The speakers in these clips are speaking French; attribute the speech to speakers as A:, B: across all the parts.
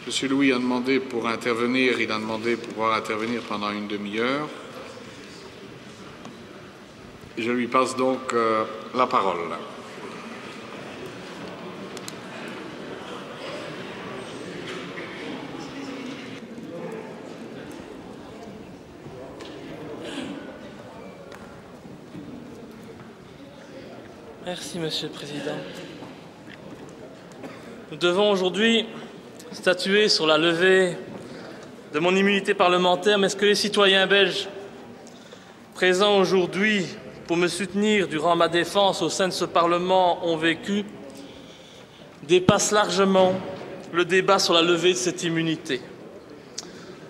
A: Monsieur Louis a demandé pour intervenir, il a demandé pouvoir intervenir pendant une demi-heure. Je lui passe donc la parole.
B: Merci, Monsieur le Président. Nous devons aujourd'hui statuer sur la levée de mon immunité parlementaire, mais est-ce que les citoyens belges présents aujourd'hui pour me soutenir durant ma défense au sein de ce Parlement ont vécu dépasse largement le débat sur la levée de cette immunité.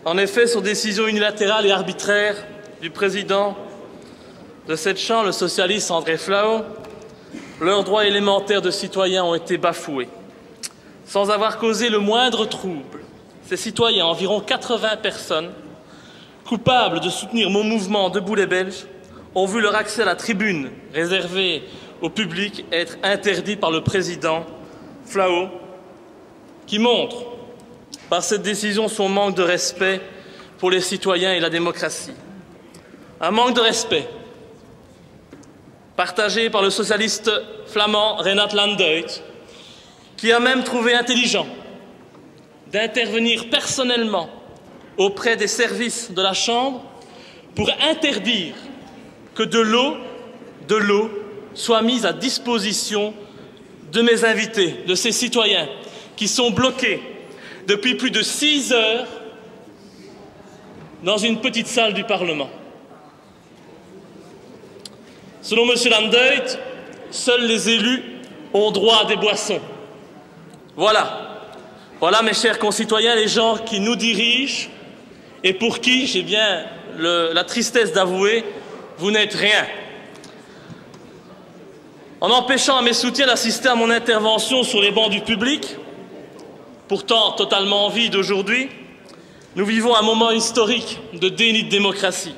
B: En effet, sur décision unilatérale et arbitraire du président de cette Chambre, le socialiste André Flau, leurs droits élémentaires de citoyens ont été bafoués. Sans avoir causé le moindre trouble, ces citoyens, environ 80 personnes, coupables de soutenir mon mouvement Debout les Belges, ont vu leur accès à la tribune réservée au public être interdit par le président Flau, qui montre par cette décision son manque de respect pour les citoyens et la démocratie. Un manque de respect partagé par le socialiste flamand Reinhard Landuyt, qui a même trouvé intelligent d'intervenir personnellement auprès des services de la Chambre pour interdire que de l'eau soit mise à disposition de mes invités, de ces citoyens qui sont bloqués depuis plus de 6 heures dans une petite salle du Parlement. Selon M. Landuyt, seuls les élus ont droit à des boissons. Voilà, mes chers concitoyens, les gens qui nous dirigent et pour qui, j'ai bien la tristesse d'avouer, vous n'êtes rien. En empêchant à mes soutiens d'assister à mon intervention sur les bancs du public, pourtant totalement vide aujourd'hui, nous vivons un moment historique de déni de démocratie.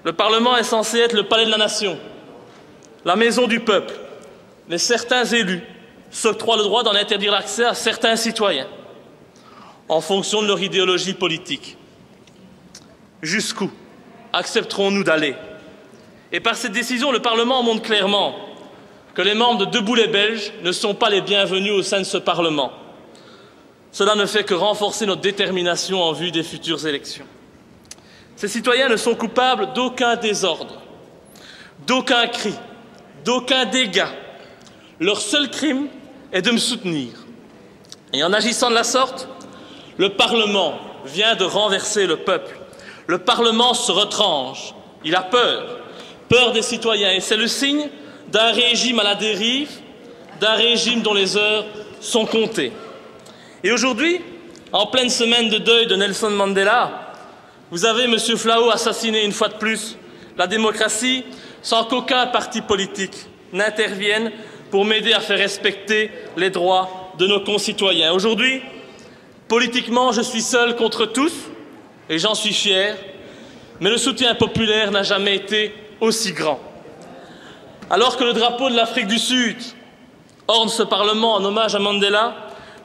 B: Le Parlement est censé être le palais de la nation, la maison du peuple, mais certains élus s'octroient le droit d'en interdire l'accès à certains citoyens, en fonction de leur idéologie politique. Jusqu'où accepterons-nous d'aller? Et par cette décision, le Parlement montre clairement que les membres de Debout les Belges ne sont pas les bienvenus au sein de ce Parlement. Cela ne fait que renforcer notre détermination en vue des futures élections. Ces citoyens ne sont coupables d'aucun désordre, d'aucun cri, d'aucun dégât. Leur seul crime est de me soutenir. Et en agissant de la sorte, le Parlement vient de renverser le peuple. Le Parlement se retranche. Il a peur des citoyens. Et c'est le signe d'un régime à la dérive, d'un régime dont les heures sont comptées. Et aujourd'hui, en pleine semaine de deuil de Nelson Mandela, vous avez, M. Flau, assassiné une fois de plus la démocratie sans qu'aucun parti politique n'intervienne pour m'aider à faire respecter les droits de nos concitoyens. Aujourd'hui, politiquement, je suis seul contre tous, et j'en suis fier, mais le soutien populaire n'a jamais été aussi grand. Alors que le drapeau de l'Afrique du Sud orne ce Parlement en hommage à Mandela,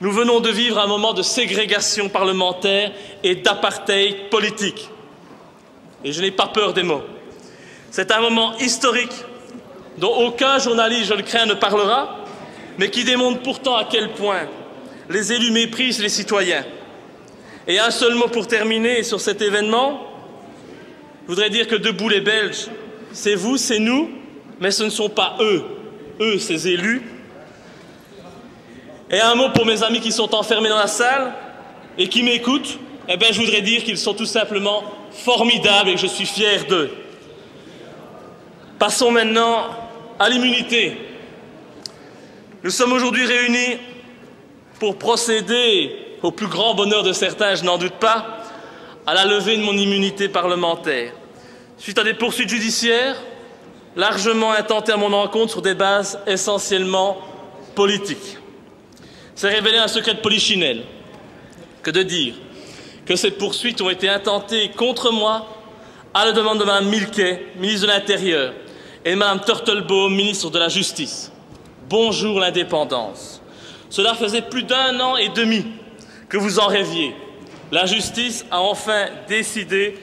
B: nous venons de vivre un moment de ségrégation parlementaire et d'apartheid politique. Et je n'ai pas peur des mots. C'est un moment historique dont aucun journaliste, je le crains, ne parlera, mais qui démontre pourtant à quel point les élus méprisent les citoyens. Et un seul mot pour terminer sur cet événement, je voudrais dire que Debout les Belges, c'est vous, c'est nous, mais ce ne sont pas eux, ces élus. Et un mot pour mes amis qui sont enfermés dans la salle et qui m'écoutent, eh bien, je voudrais dire qu'ils sont tout simplement formidables et que je suis fier d'eux. Passons maintenant à l'immunité. Nous sommes aujourd'hui réunis pour procéder, au plus grand bonheur de certains, je n'en doute pas, à la levée de mon immunité parlementaire, suite à des poursuites judiciaires largement intentées à mon encontre sur des bases essentiellement politiques. C'est révélé un secret de polichinelle que de dire que ces poursuites ont été intentées contre moi à la demande de Mme Milquet, ministre de l'Intérieur, et de Mme Turtelbaum, ministre de la Justice. Bonjour l'indépendance. Cela faisait plus d'1 an et demi que vous en rêviez. La justice a enfin décidé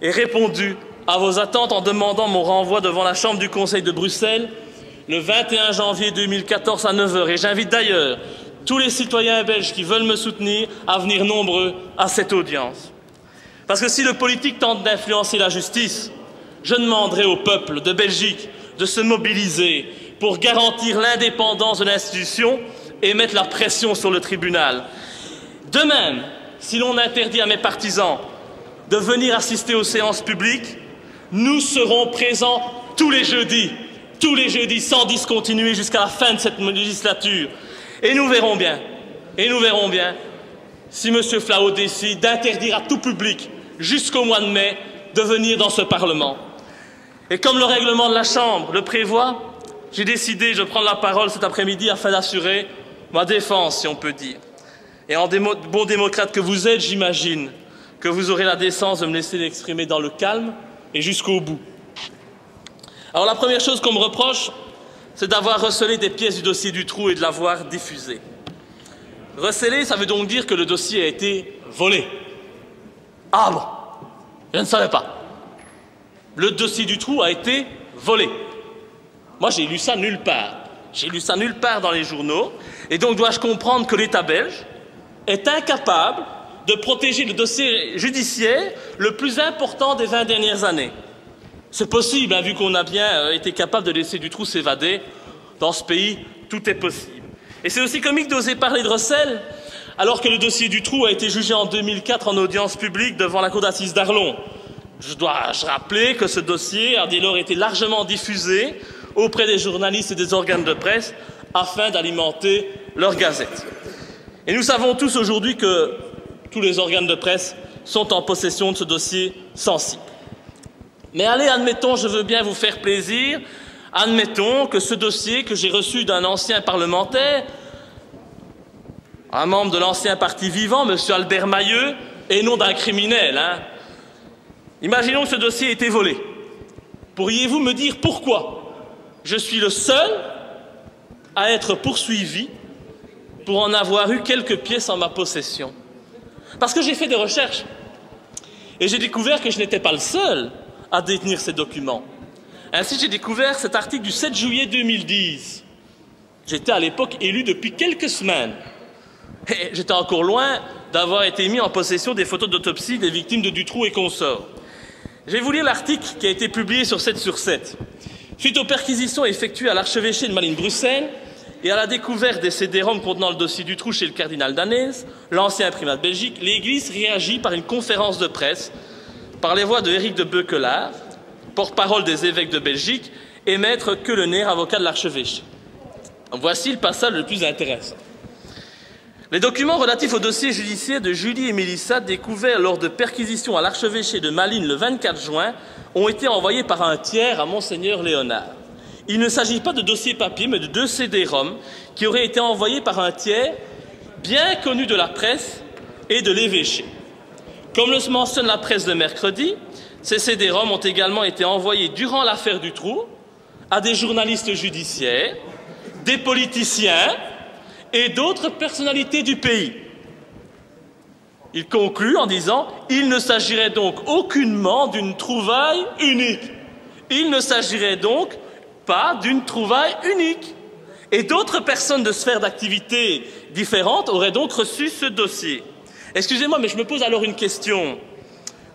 B: et répondu à vos attentes en demandant mon renvoi devant la Chambre du Conseil de Bruxelles le 21 janvier 2014 à 9 h. Et j'invite d'ailleurs tous les citoyens belges qui veulent me soutenir à venir nombreux à cette audience. Parce que si le politique tente d'influencer la justice, je demanderai au peuple de Belgique de se mobiliser pour garantir l'indépendance de l'institution et mettre la pression sur le tribunal. De même, si l'on interdit à mes partisans de venir assister aux séances publiques, nous serons présents tous les jeudis, sans discontinuer jusqu'à la fin de cette législature. Et nous verrons bien, si M. Flao décide d'interdire à tout public, jusqu'au mois de mai, de venir dans ce Parlement. Et comme le règlement de la Chambre le prévoit, j'ai décidé de prendre la parole cet après-midi afin d'assurer ma défense, si on peut dire. Et en bon démocrate que vous êtes, j'imagine que vous aurez la décence de me laisser l'exprimer dans le calme et jusqu'au bout. Alors la première chose qu'on me reproche, c'est d'avoir recelé des pièces du dossier Dutroux et de l'avoir diffusé. Recelé, ça veut donc dire que le dossier a été volé. Ah bon, je ne savais pas. Le dossier Dutroux a été volé. Moi, j'ai lu ça nulle part. J'ai lu ça nulle part dans les journaux. Et donc, dois-je comprendre que l'État belge est incapable de protéger le dossier judiciaire le plus important des 20 dernières années? C'est possible, hein, vu qu'on a bien été capable de laisser Dutroux s'évader. Dans ce pays, tout est possible. Et c'est aussi comique d'oser parler de recel, alors que le dossier Dutroux a été jugé en 2004 en audience publique devant la cour d'assises d'Arlon. Je dois rappeler que ce dossier a dès lors été largement diffusé auprès des journalistes et des organes de presse afin d'alimenter leur gazette. Et nous savons tous aujourd'hui que tous les organes de presse sont en possession de ce dossier sensible. Mais allez, admettons, je veux bien vous faire plaisir, admettons que ce dossier que j'ai reçu d'un ancien parlementaire, un membre de l'ancien parti vivant, M. Albert Mailleux, et non d'un criminel, hein. Imaginons que ce dossier ait été volé. Pourriez-vous me dire pourquoi je suis le seul à être poursuivi pour en avoir eu quelques pièces en ma possession? Parce que j'ai fait des recherches et j'ai découvert que je n'étais pas le seul à détenir ces documents. Ainsi, j'ai découvert cet article du 7 juillet 2010. J'étais à l'époque élu depuis quelques semaines. Et j'étais encore loin d'avoir été mis en possession des photos d'autopsie des victimes de Dutroux et consorts. Je vais vous lire l'article qui a été publié sur 7/7. Suite aux perquisitions effectuées à l'archevêché de Malines-Bruxelles et à la découverte des CD-ROM contenant le dossier Dutroux chez le cardinal Danez, l'ancien primat de Belgique, l'Église réagit par une conférence de presse par les voix de Éric de Beuquelaar, porte-parole des évêques de Belgique, et maître Keulener, avocat de l'archevêché. Voici le passage le plus intéressant. Les documents relatifs au dossier judiciaire de Julie et Mélissa, découverts lors de perquisitions à l'archevêché de Malines le 24 juin, ont été envoyés par un tiers à Monseigneur Léonard. Il ne s'agit pas de dossiers papier, mais de 2 CD-ROM qui auraient été envoyés par un tiers bien connu de la presse et de l'évêché. Comme le mentionne la presse de mercredi, ces CD-ROM ont également été envoyés durant l'affaire Dutroux à des journalistes judiciaires, des politiciens et d'autres personnalités du pays. Il conclut en disant « Il ne s'agirait donc aucunement d'une trouvaille unique. Il ne s'agirait donc pas d'une trouvaille unique. » Et d'autres personnes de sphères d'activité différentes auraient donc reçu ce dossier. Excusez-moi, mais je me pose alors une question.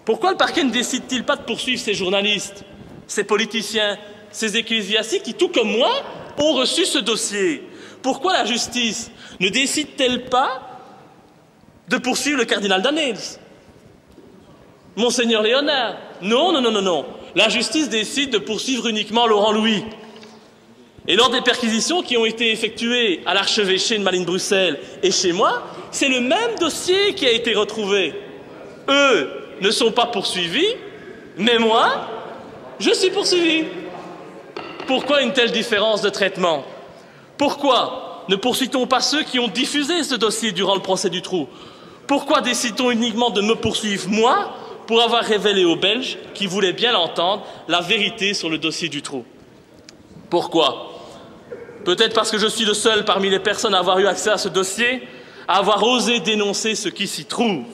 B: Pourquoi le parquet ne décide-t-il pas de poursuivre ces journalistes, ces politiciens, ces ecclésiastiques qui, tout comme moi, ont reçu ce dossier? Pourquoi la justice ne décide-t-elle pas de poursuivre le cardinal Danez, Monseigneur Léonard? Non, non, non, non, non. La justice décide de poursuivre uniquement Laurent Louis. Et lors des perquisitions qui ont été effectuées à l'archevêché de Malines-Bruxelles et chez moi, c'est le même dossier qui a été retrouvé. Eux ne sont pas poursuivis, mais moi, je suis poursuivi. Pourquoi une telle différence de traitement? Pourquoi ne poursuit-on pas ceux qui ont diffusé ce dossier durant le procès Dutroux? Pourquoi décide-t-on uniquement de me poursuivre, moi, pour avoir révélé aux Belges, qui voulaient bien l'entendre, la vérité sur le dossier Dutroux? Pourquoi? Peut-être parce que je suis le seul parmi les personnes à avoir eu accès à ce dossier, à avoir osé dénoncer ce qui s'y trouve,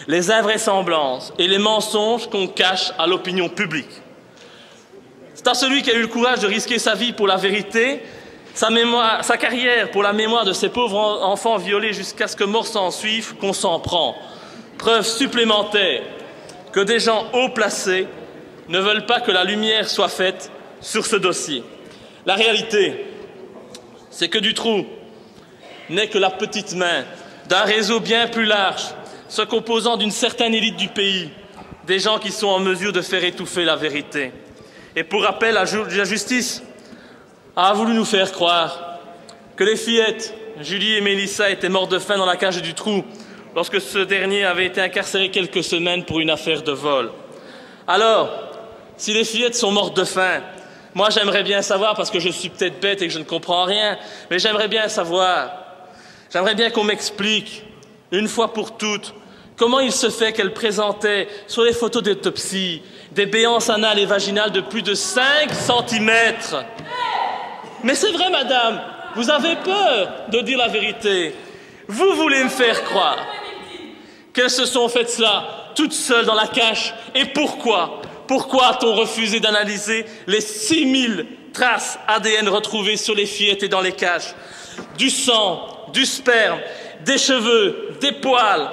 B: les invraisemblances et les mensonges qu'on cache à l'opinion publique. C'est à celui qui a eu le courage de risquer sa vie pour la vérité, sa carrière pour la mémoire de ces pauvres enfants violés jusqu'à ce que mort s'en suive, qu'on s'en prend. Preuve supplémentaire que des gens haut placés ne veulent pas que la lumière soit faite sur ce dossier. La réalité, c'est que Dutroux n'est que la petite main d'un réseau bien plus large, se composant d'une certaine élite du pays, des gens qui sont en mesure de faire étouffer la vérité. Et pour rappel, la justice a voulu nous faire croire que les fillettes, Julie et Mélissa, étaient mortes de faim dans la cage du Trou lorsque ce dernier avait été incarcéré quelques semaines pour une affaire de vol. Alors, si les fillettes sont mortes de faim, moi j'aimerais bien savoir, parce que je suis peut-être bête et que je ne comprends rien, mais j'aimerais bien savoir, j'aimerais bien qu'on m'explique, une fois pour toutes, comment il se fait qu'elle présentait sur les photos d'autopsie des béances anales et vaginales de plus de 5 cm. Mais c'est vrai, madame, vous avez peur de dire la vérité. Vous voulez me faire croire qu'elles se sont faites cela toutes seules dans la cache. Et pourquoi? Pourquoi a-t-on refusé d'analyser les 6000 traces ADN retrouvées sur les fillettes et dans les caches? Du sang, du sperme, des cheveux, des poils.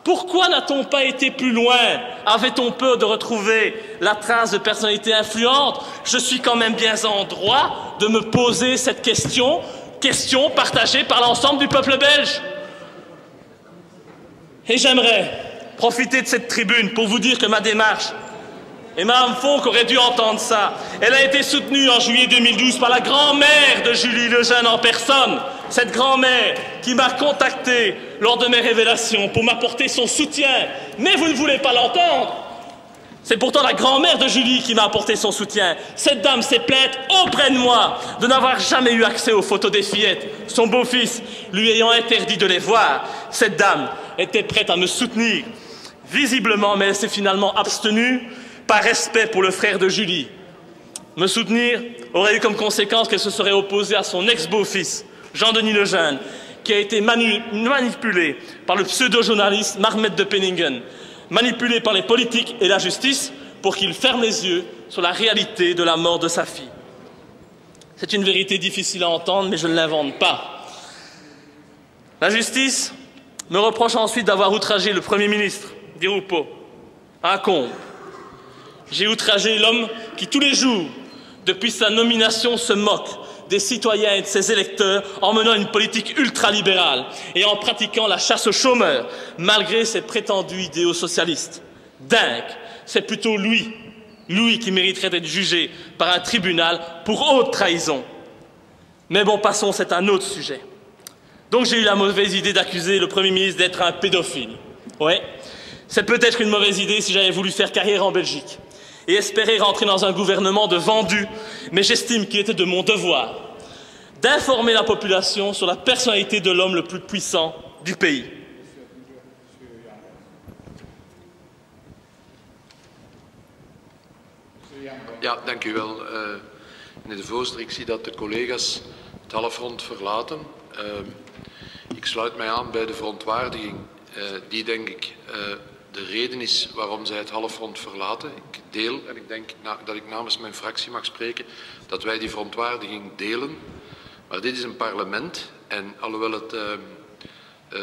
B: Pourquoi n'a-t-on pas été plus loin? Avait-on peur de retrouver la trace de personnalité influente? Je suis quand même bien en droit de me poser cette question partagée par l'ensemble du peuple belge. Et j'aimerais profiter de cette tribune pour vous dire que ma démarche, et Mme Fonck aurait dû entendre ça, elle a été soutenue en juillet 2012 par la grand-mère de Julie Lejeune en personne. Cette grand-mère qui m'a contacté lors de mes révélations pour m'apporter son soutien. Mais vous ne voulez pas l'entendre. C'est pourtant la grand-mère de Julie qui m'a apporté son soutien. Cette dame s'est plainte auprès de moi de n'avoir jamais eu accès aux photos des fillettes, son beau-fils lui ayant interdit de les voir. Cette dame était prête à me soutenir, visiblement, mais elle s'est finalement abstenue par respect pour le frère de Julie. Me soutenir aurait eu comme conséquence qu'elle se serait opposée à son ex-beau-fils, Jean-Denis Lejeune, qui a été manipulé par le pseudo-journaliste Marmet de Penningen, manipulé par les politiques et la justice pour qu'il ferme les yeux sur la réalité de la mort de sa fille. C'est une vérité difficile à entendre, mais je ne l'invente pas. La justice me reproche ensuite d'avoir outragé le Premier ministre, Di Rupo, à Combe. J'ai outragé l'homme qui, tous les jours, depuis sa nomination, se moque des citoyens et de ses électeurs en menant une politique ultralibérale et en pratiquant la chasse aux chômeurs, malgré ses prétendus idéaux socialistes. Dingue, c'est plutôt lui qui mériterait d'être jugé par un tribunal pour haute trahison. Mais bon, passons, c'est un autre sujet. Donc j'ai eu la mauvaise idée d'accuser le Premier ministre d'être un pédophile. Ouais, c'est peut-être une mauvaise idée si j'avais voulu faire carrière en Belgique et espérer rentrer dans un gouvernement de vendus, mais j'estime qu'il était de mon devoir d'informer la population sur la personnalité de l'homme le plus puissant du pays.
C: Ja, dank u wel, meneer de voorzitter. Ik zie dat de collega's het halfrond verlaten. Ik sluit mij aan bij de verontwaardiging die, denk ik, de reden is waarom zij het halfrond verlaten. Ik deel, en ik denk dat ik namens mijn fractie mag spreken, dat wij die verontwaardiging delen. Maar dit is een parlement en alhoewel het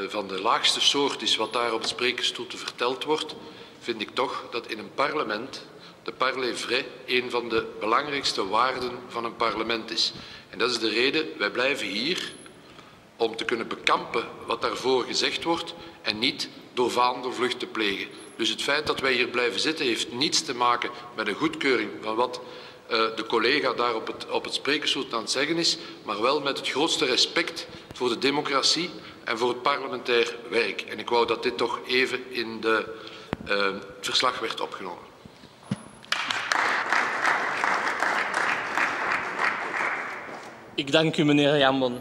C: van de laagste soort is wat daar op het sprekersstoel verteld wordt, vind ik toch dat in een parlement de parler vrai een van de belangrijkste waarden van een parlement is. En dat is de reden, wij blijven hier om te kunnen bekampen wat daarvoor gezegd wordt en niet door vaandelvlucht te plegen. Dus het feit dat wij hier blijven zitten heeft niets te maken met een goedkeuring van wat de collega daar op het sprekersstoel aan het zeggen is, maar wel met het grootste respect voor de democratie en voor het parlementair werk. En ik wou dat dit toch even in het verslag werd opgenomen.
B: Ik dank u, meneer Jambon.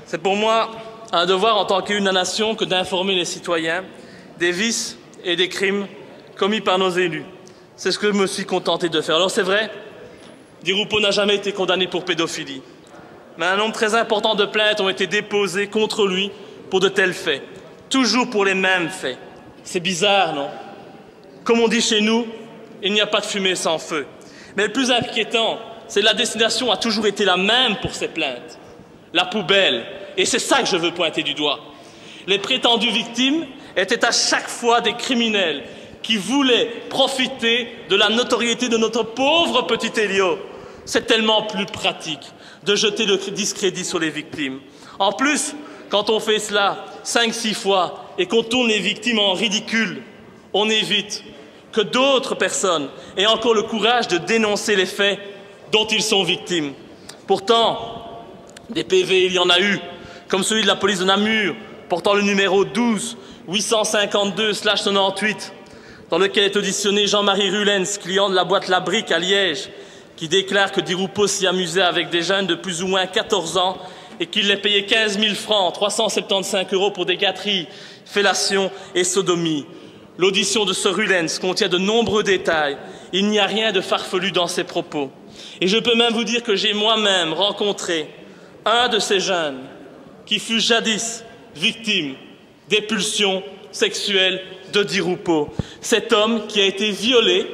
B: C'est pour moi un devoir en tant qu'une nation que d'informer les citoyens des vices et des crimes commis par nos élus. C'est ce que je me suis contenté de faire. Alors c'est vrai, Di Rupo n'a jamais été condamné pour pédophilie. Mais un nombre très important de plaintes ont été déposées contre lui pour de tels faits. Toujours pour les mêmes faits. C'est bizarre, non? Comme on dit chez nous, il n'y a pas de fumée sans feu. Mais le plus inquiétant, c'est que la destination a toujours été la même pour ces plaintes. La poubelle. Et c'est ça que je veux pointer du doigt. Les prétendues victimes étaient à chaque fois des criminels qui voulaient profiter de la notoriété de notre pauvre petit Elio. C'est tellement plus pratique de jeter le discrédit sur les victimes. En plus, quand on fait cela 5-6 fois et qu'on tourne les victimes en ridicule, on évite que d'autres personnes aient encore le courage de dénoncer les faits dont ils sont victimes. Pourtant, des PV, il y en a eu, comme celui de la police de Namur, portant le numéro 12-852/98, dans lequel est auditionné Jean-Marie Rulens, client de la boîte La Brique à Liège, qui déclare que Di Rupo s'y amusait avec des jeunes de plus ou moins 14 ans et qu'il les payait 15 000 francs, 375 € pour des gâteries, fellations et sodomies. L'audition de ce Rulens contient de nombreux détails. Il n'y a rien de farfelu dans ses propos. Et je peux même vous dire que j'ai moi-même rencontré un de ces jeunes qui fut jadis victime des pulsions sexuelles de Di Rupo. Cet homme qui a été violé,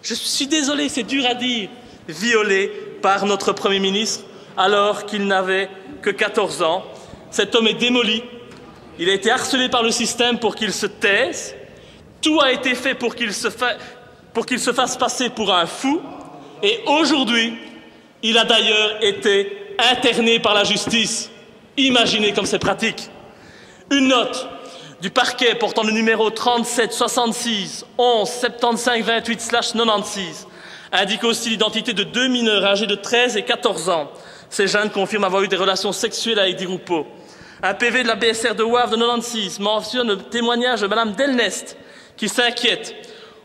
B: je suis désolé, c'est dur à dire, violé par notre Premier ministre alors qu'il n'avait que 14 ans. Cet homme est démoli. Il a été harcelé par le système pour qu'il se taise. Tout a été fait pour qu'il se fasse passer pour un fou. Et aujourd'hui, il a d'ailleurs été interné par la justice. Imaginez comme c'est pratique. Une note du parquet portant le numéro 37 66 11 75 28/96 indique aussi l'identité de 2 mineurs âgés de 13 et 14 ans. Ces jeunes confirment avoir eu des relations sexuelles avec Di Rupo. Un PV de la BSR de Wavre de 96 mentionne le témoignage de Mme Delnest qui s'inquiète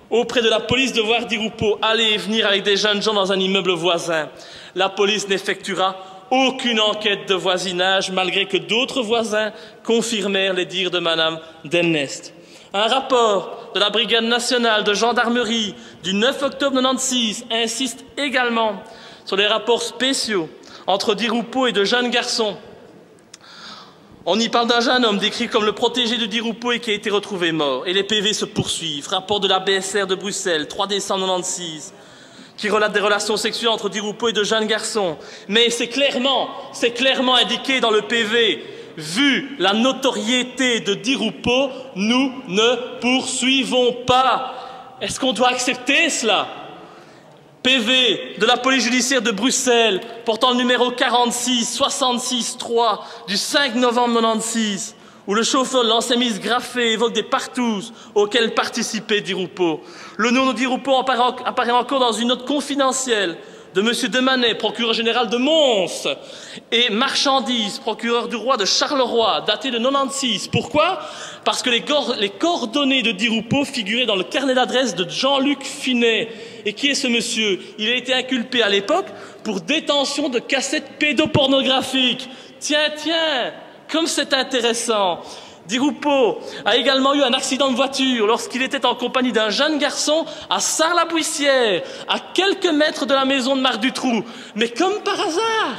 B: auprès de la police de voir Di Rupo aller et venir avec des jeunes gens dans un immeuble voisin. La police n'effectuera aucune enquête de voisinage, malgré que d'autres voisins confirmèrent les dires de Mme Delnest. Un rapport de la Brigade nationale de gendarmerie du 9 octobre 1996 insiste également sur les rapports spéciaux entre Di Rupo et de jeunes garçons. On y parle d'un jeune homme décrit comme le protégé de Di Rupo et qui a été retrouvé mort. Et les PV se poursuivent. Rapport de la BSR de Bruxelles, 3 décembre 1996, qui relate des relations sexuelles entre Di Rupo et de jeunes garçons. Mais c'est clairement indiqué dans le PV. Vu la notoriété de Di Rupo, nous ne poursuivons pas. Est-ce qu'on doit accepter cela? PV de la police judiciaire de Bruxelles, portant le numéro 46-66-3 du 5 novembre 1996, où le chauffeur de l'ancien ministre Graffé évoque des partous auxquels participait Di Rupo. Le nom de Di Rupo apparaît encore dans une note confidentielle de M. Demanet, procureur général de Mons, et Marchandise, procureur du roi de Charleroi, daté de 1996. Pourquoi? Parce que les coordonnées de Di Rupo figuraient dans le carnet d'adresse de Jean-Luc Finet. Et qui est ce monsieur? Il a été inculpé à l'époque pour détention de cassettes pédopornographiques. Tiens, comme c'est intéressant. Di Rupo a également eu un accident de voiture lorsqu'il était en compagnie d'un jeune garçon à Sarre-la-Buissière, à quelques mètres de la maison de Marc Dutroux. Mais comme par hasard.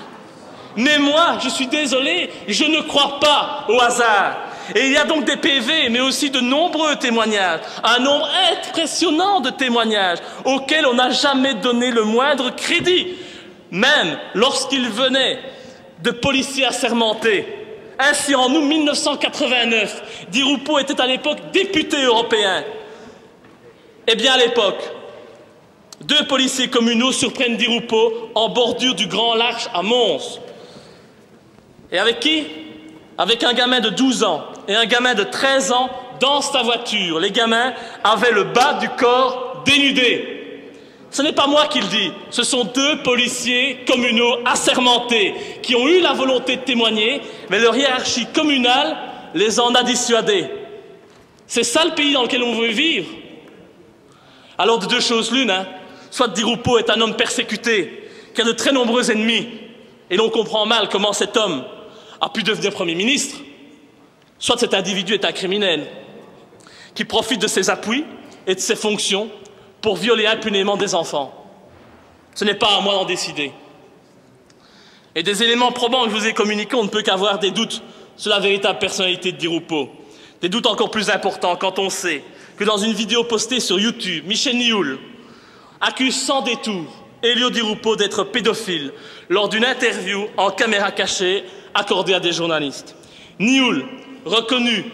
B: Mais moi, je suis désolé, je ne crois pas au hasard. Et il y a donc des PV, mais aussi de nombreux témoignages, un nombre impressionnant de témoignages auxquels on n'a jamais donné le moindre crédit, même lorsqu'ils venaient de policiers assermentés. Ainsi, en août 1989, Di Rupo était à l'époque député européen. Eh bien, à l'époque, 2 policiers communaux surprennent Di Rupo en bordure du Grand Large à Mons. Et avec qui? Avec un gamin de 12 ans et un gamin de 13 ans dans sa voiture. Les gamins avaient le bas du corps dénudé. Ce n'est pas moi qui le dis, ce sont 2 policiers communaux assermentés qui ont eu la volonté de témoigner, mais leur hiérarchie communale les en a dissuadés. C'est ça le pays dans lequel on veut vivre. Alors de 2 choses l'une, soit Di Rupo est un homme persécuté, qui a de très nombreux ennemis, et l'on comprend mal comment cet homme a pu devenir Premier ministre, soit cet individu est un criminel qui profite de ses appuis et de ses fonctions pour violer impunément des enfants. Ce n'est pas à moi d'en décider. Et des éléments probants que je vous ai communiqués, on ne peut qu'avoir des doutes sur la véritable personnalité de Di Rupo. Des doutes encore plus importants quand on sait que dans une vidéo postée sur YouTube, Michel Nioul accuse sans détour Elio Di Rupo d'être pédophile lors d'une interview en caméra cachée accordée à des journalistes. Nioul, reconnu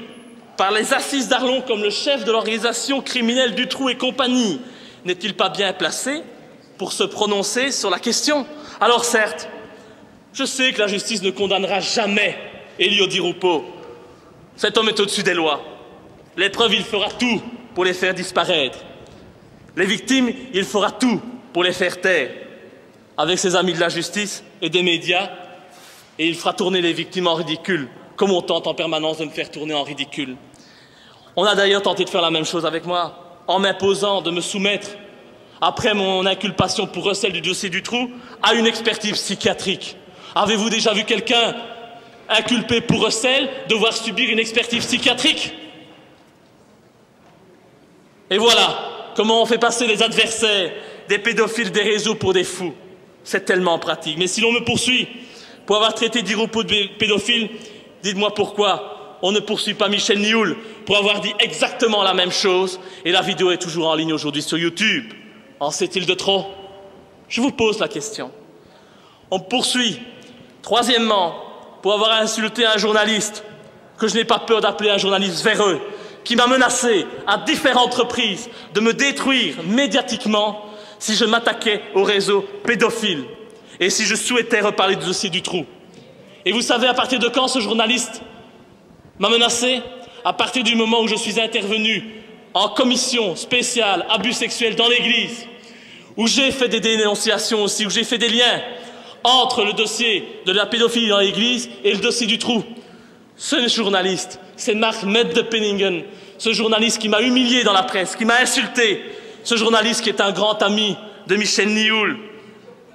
B: par les assises d'Arlon comme le chef de l'organisation criminelle Dutroux et compagnie, n'est-il pas bien placé pour se prononcer sur la question? Alors certes, je sais que la justice ne condamnera jamais Elio Di Rupo. Cet homme est au-dessus des lois. Les preuves, il fera tout pour les faire disparaître. Les victimes, il fera tout pour les faire taire. Avec ses amis de la justice et des médias, et il fera tourner les victimes en ridicule, comme on tente en permanence de me faire tourner en ridicule. On a d'ailleurs tenté de faire la même chose avec moi, en m'imposant de me soumettre, après mon inculpation pour recel du dossier Dutroux, à une expertise psychiatrique. Avez-vous déjà vu quelqu'un inculpé pour recel devoir subir une expertise psychiatrique? Et voilà comment on fait passer les adversaires des pédophiles des réseaux pour des fous. C'est tellement pratique. Mais si l'on me poursuit pour avoir traité Di Rupo de pédophile, dites-moi pourquoi on ne poursuit pas Michel Nioul pour avoir dit exactement la même chose, et la vidéo est toujours en ligne aujourd'hui sur YouTube. En sait-il de trop? Je vous pose la question. On me poursuit, troisièmement, pour avoir insulté un journaliste, que je n'ai pas peur d'appeler un journaliste véreux, qui m'a menacé à différentes reprises de me détruire médiatiquement si je m'attaquais au réseau pédophile et si je souhaitais reparler du dossier Dutroux. Et vous savez à partir de quand ce journaliste m'a menacé? À partir du moment où je suis intervenu en commission spéciale abus sexuels dans l'Église, où j'ai fait des dénonciations aussi, où j'ai fait des liens entre le dossier de la pédophilie dans l'Église et le dossier Dutroux. Ce journaliste, c'est Marc Mette de Penningen, ce journaliste qui m'a humilié dans la presse, qui m'a insulté, ce journaliste qui est un grand ami de Michel Nioul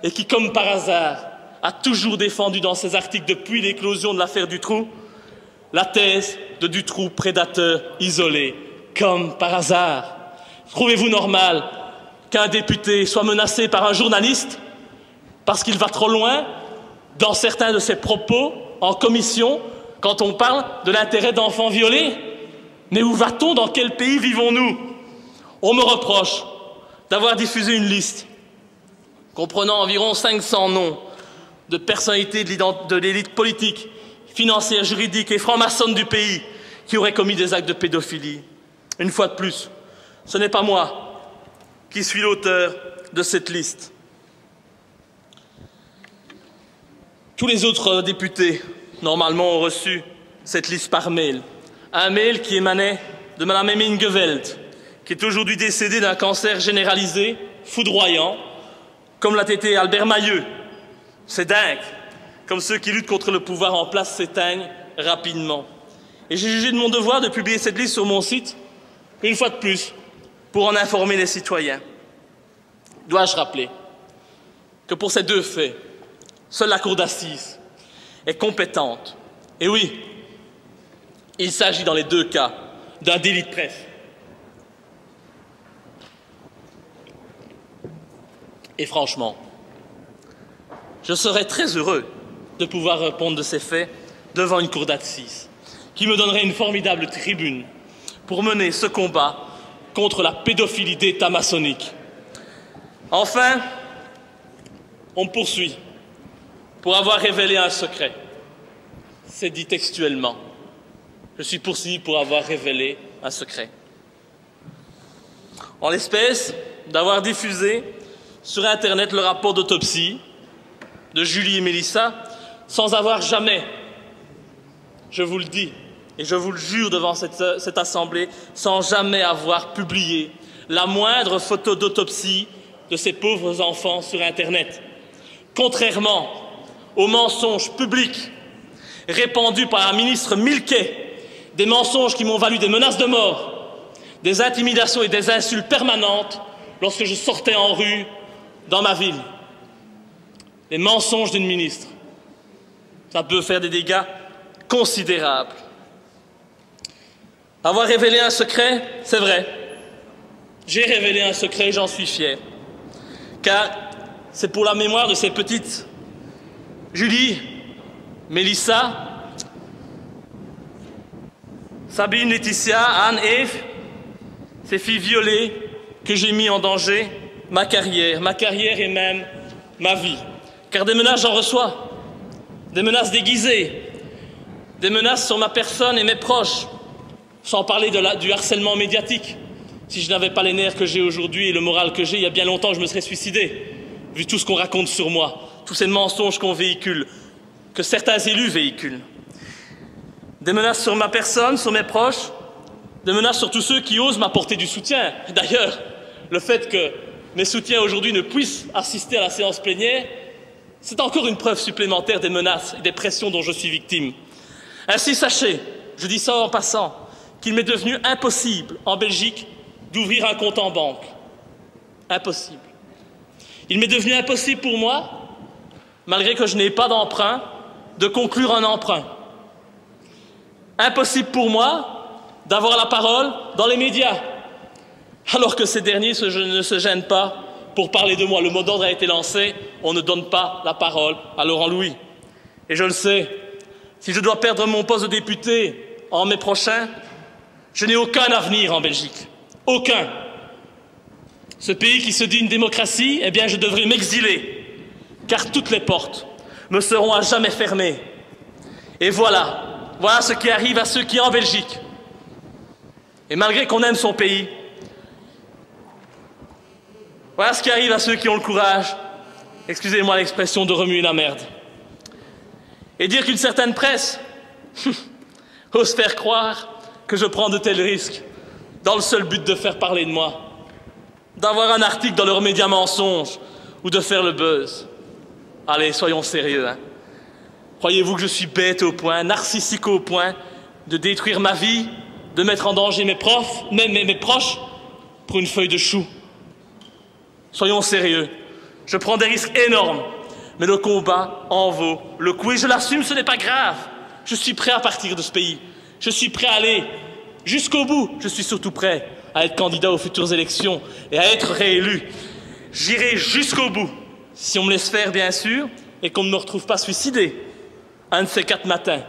B: et qui, comme par hasard, a toujours défendu dans ses articles depuis l'éclosion de l'affaire Dutroux la thèse de Dutroux prédateur isolé, comme par hasard. Trouvez-vous normal qu'un député soit menacé par un journaliste parce qu'il va trop loin dans certains de ses propos en commission quand on parle de l'intérêt d'enfants violés? Mais où va-t-on? Dans quel pays vivons-nous? On me reproche d'avoir diffusé une liste comprenant environ 500 noms de personnalités de l'élite politique, financière, juridique et franc-maçonne du pays qui auraient commis des actes de pédophilie. Une fois de plus, ce n'est pas moi qui suis l'auteur de cette liste. Tous les autres députés, normalement, ont reçu cette liste par mail. Un mail qui émanait de Mme Emine Gevelt, qui est aujourd'hui décédée d'un cancer généralisé, foudroyant, comme l'a été Albert Mailleux. C'est dingue, comme ceux qui luttent contre le pouvoir en place s'éteignent rapidement. Et j'ai jugé de mon devoir de publier cette liste sur mon site, une fois de plus, pour en informer les citoyens. Dois-je rappeler que pour ces deux faits, seule la cour d'assises est compétente. Et oui, il s'agit dans les deux cas d'un délit de presse. Et franchement, je serais très heureux de pouvoir répondre de ces faits devant une cour d'assises qui me donnerait une formidable tribune pour mener ce combat contre la pédophilie d'État maçonnique. Enfin, on me poursuit pour avoir révélé un secret. C'est dit textuellement. Je suis poursuivi pour avoir révélé un secret. En l'espèce, d'avoir diffusé sur Internet le rapport d'autopsie de Julie et Mélissa sans avoir jamais, je vous le dis et je vous le jure devant cette assemblée, sans jamais avoir publié la moindre photo d'autopsie de ces pauvres enfants sur Internet. Contrairement aux mensonges publics répandus par la ministre Milquet, des mensonges qui m'ont valu des menaces de mort, des intimidations et des insultes permanentes lorsque je sortais en rue dans ma ville. Les mensonges d'une ministre, ça peut faire des dégâts considérables. Avoir révélé un secret, c'est vrai. J'ai révélé un secret et j'en suis fier. Car c'est pour la mémoire de ces petites Julie, Mélissa, Sabine, Laetitia, Anne, Eve, ces filles violées que j'ai mis en danger, ma carrière et même ma vie. Car des menaces, j'en reçois, des menaces déguisées, des menaces sur ma personne et mes proches, sans parler du harcèlement médiatique. Si je n'avais pas les nerfs que j'ai aujourd'hui et le moral que j'ai, il y a bien longtemps, je me serais suicidé, vu tout ce qu'on raconte sur moi, tous ces mensonges qu'on véhicule, que certains élus véhiculent. Des menaces sur ma personne, sur mes proches, des menaces sur tous ceux qui osent m'apporter du soutien. D'ailleurs, le fait que mes soutiens aujourd'hui ne puissent assister à la séance plénière, c'est encore une preuve supplémentaire des menaces et des pressions dont je suis victime. Ainsi, sachez, je dis ça en passant, qu'il m'est devenu impossible, en Belgique, d'ouvrir un compte en banque. Impossible. Il m'est devenu impossible pour moi, malgré que je n'ai pas d'emprunt, de conclure un emprunt. Impossible pour moi d'avoir la parole dans les médias, alors que ces derniers ne se gênent pas pour parler de moi. Le mot d'ordre a été lancé, on ne donne pas la parole à Laurent Louis. Et je le sais, si je dois perdre mon poste de député en mai prochain, je n'ai aucun avenir en Belgique. Aucun. Ce pays qui se dit une démocratie, eh bien je devrais m'exiler, car toutes les portes me seront à jamais fermées. Et voilà ce qui arrive à ceux qui en Belgique. Et malgré qu'on aime son pays, voilà ce qui arrive à ceux qui ont le courage, excusez-moi l'expression, de remuer la merde. Et dire qu'une certaine presse ose faire croire que je prends de tels risques dans le seul but de faire parler de moi, d'avoir un article dans leurs médias mensonges ou de faire le buzz. Allez, soyons sérieux. Hein. Croyez-vous que je suis bête au point, narcissique au point de détruire ma vie, de mettre en danger mes profs, même mes proches, pour une feuille de chou? Soyons sérieux. Je prends des risques énormes, mais le combat en vaut le coup. Et je l'assume, ce n'est pas grave. Je suis prêt à partir de ce pays. Je suis prêt à aller jusqu'au bout. Je suis surtout prêt à être candidat aux futures élections et à être réélu. J'irai jusqu'au bout, si on me laisse faire, bien sûr, et qu'on ne me retrouve pas suicidé un de ces 4 matins.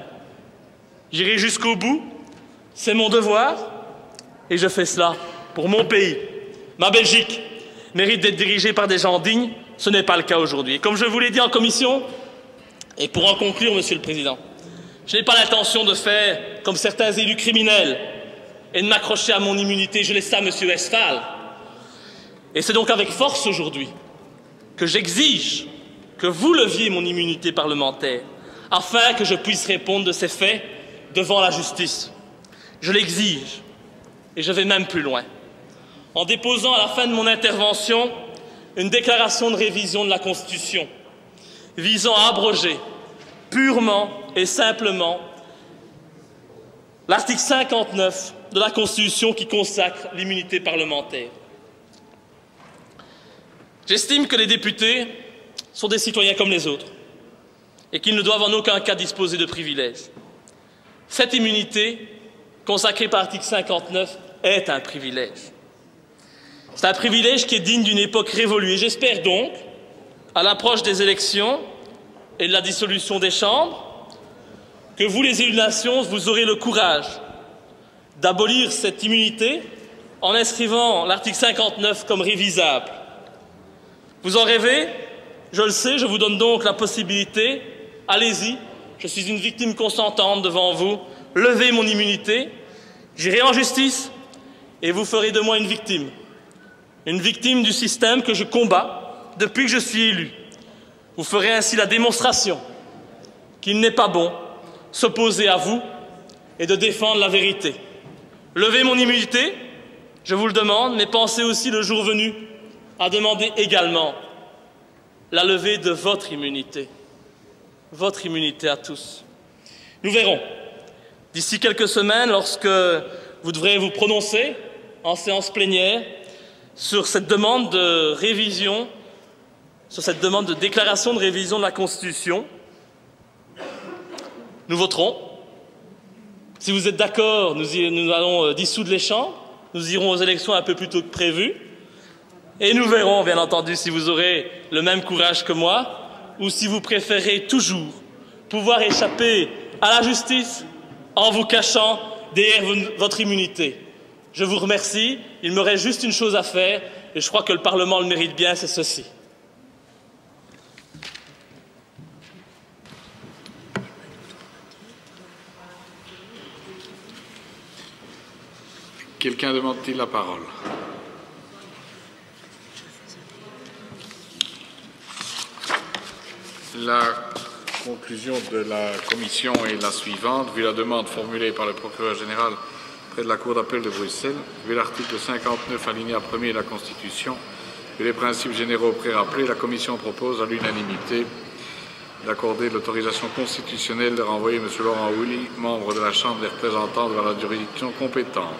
B: J'irai jusqu'au bout, c'est mon devoir, et je fais cela pour mon pays. Ma Belgique mérite d'être dirigée par des gens dignes, ce n'est pas le cas aujourd'hui. Et comme je vous l'ai dit en commission, et pour en conclure, Monsieur le Président, je n'ai pas l'intention de faire comme certains élus criminels et de m'accrocher à mon immunité. Je laisse ça à M. Westphal. Et c'est donc avec force aujourd'hui que j'exige que vous leviez mon immunité parlementaire afin que je puisse répondre de ces faits devant la justice. Je l'exige et je vais même plus loin en déposant à la fin de mon intervention une déclaration de révision de la Constitution visant à abroger purement et simplement l'article 59 de la Constitution qui consacre l'immunité parlementaire. J'estime que les députés sont des citoyens comme les autres et qu'ils ne doivent en aucun cas disposer de privilèges. Cette immunité, consacrée par l'article 59, est un privilège. C'est un privilège qui est digne d'une époque révolue. Et j'espère donc, à l'approche des élections et de la dissolution des chambres, que vous, les élus de nation, vous aurez le courage d'abolir cette immunité en inscrivant l'article 59 comme révisable. Vous en rêvez? Je le sais, je vous donne donc la possibilité. Allez-y, je suis une victime consentante devant vous. Levez mon immunité, j'irai en justice et vous ferez de moi une victime. Une victime du système que je combats depuis que je suis élu. Vous ferez ainsi la démonstration qu'il n'est pas bon s'opposer à vous et de défendre la vérité. Levez mon immunité, je vous le demande, mais pensez aussi le jour venu à demander également la levée de votre immunité à tous. Nous verrons, d'ici quelques semaines, lorsque vous devrez vous prononcer en séance plénière sur cette demande de révision, sur cette demande de déclaration de révision de la Constitution, nous voterons. Si vous êtes d'accord, nous allons dissoudre les chambres, nous irons aux élections un peu plus tôt que prévu. Et nous verrons, bien entendu, si vous aurez le même courage que moi ou si vous préférez toujours pouvoir échapper à la justice en vous cachant derrière votre immunité. Je vous remercie. Il me reste juste une chose à faire et je crois que le Parlement le mérite bien, c'est ceci.
A: Quelqu'un demande-t-il la parole? La conclusion de la commission est la suivante. Vu la demande formulée par le procureur général près de la Cour d'appel de Bruxelles, vu l'article 59 alinéa 1er de la Constitution, vu les principes généraux pré-rappelés, la commission propose à l'unanimité d'accorder l'autorisation constitutionnelle de renvoyer M. Laurent Houly, membre de la Chambre des représentants, vers la juridiction compétente.